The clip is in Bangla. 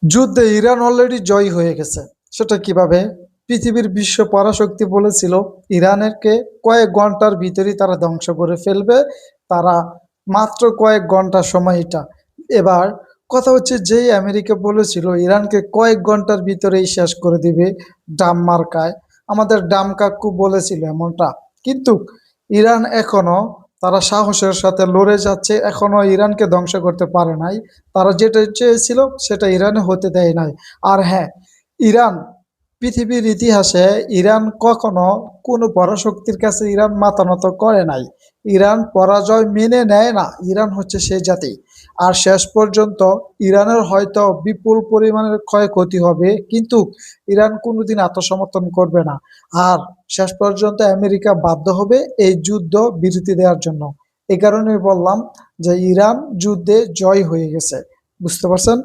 যুদ্ধে ইরান অলরেডি জয়ী হয়ে গেছে। সেটা কিভাবে? পৃথিবীর বিশ্ব পরাশক্তি বলেছিল ইরানেরকে কয়েক ঘন্টার ভিতরেই তারা ধ্বংস করে ফেলবে। তারা মাত্র কয়েক ঘন্টা সময় এটা। এবার কথা হচ্ছে যেই আমেরিকা বলেছিল ইরানকে কয়েক ঘন্টার ভিতরেই শেষ করে দিবে ডাম মার্কায়। আমাদের ডাম কাকু বলেছিল এমনটা। কিন্তু ইরান এখনো তারা সাহসের সাথে লড়ে যাচ্ছে। এখনো ইরানকে ধ্বংস করতে পারে নাই। তারা যেটা চেয়েছিল সেটা ইরানে হতে দেয় নাই। আর হ্যাঁ, ইরান পৃথিবীর ইতিহাসে ইরান কখনো কোনো পরাশক্তির কাছে ইরান মাথা নত করে নাই। ইরান পরাজয় মেনে নেয় না। ইরান হচ্ছে সে জাতি। আর শেষ পর্যন্ত ইরানের হয়তো বিপুল পরিমাণের ক্ষয়ক্ষতি হবে, কিন্তু ইরান কোনোদিন আত্মসমর্থন করবে না। আর শেষ পর্যন্ত আমেরিকা বাধ্য হবে এই যুদ্ধ বিরতি দেওয়ার জন্য। এই কারণে বললাম যে ইরান যুদ্ধে জয় হয়ে গেছে। বুঝতে পারছেন?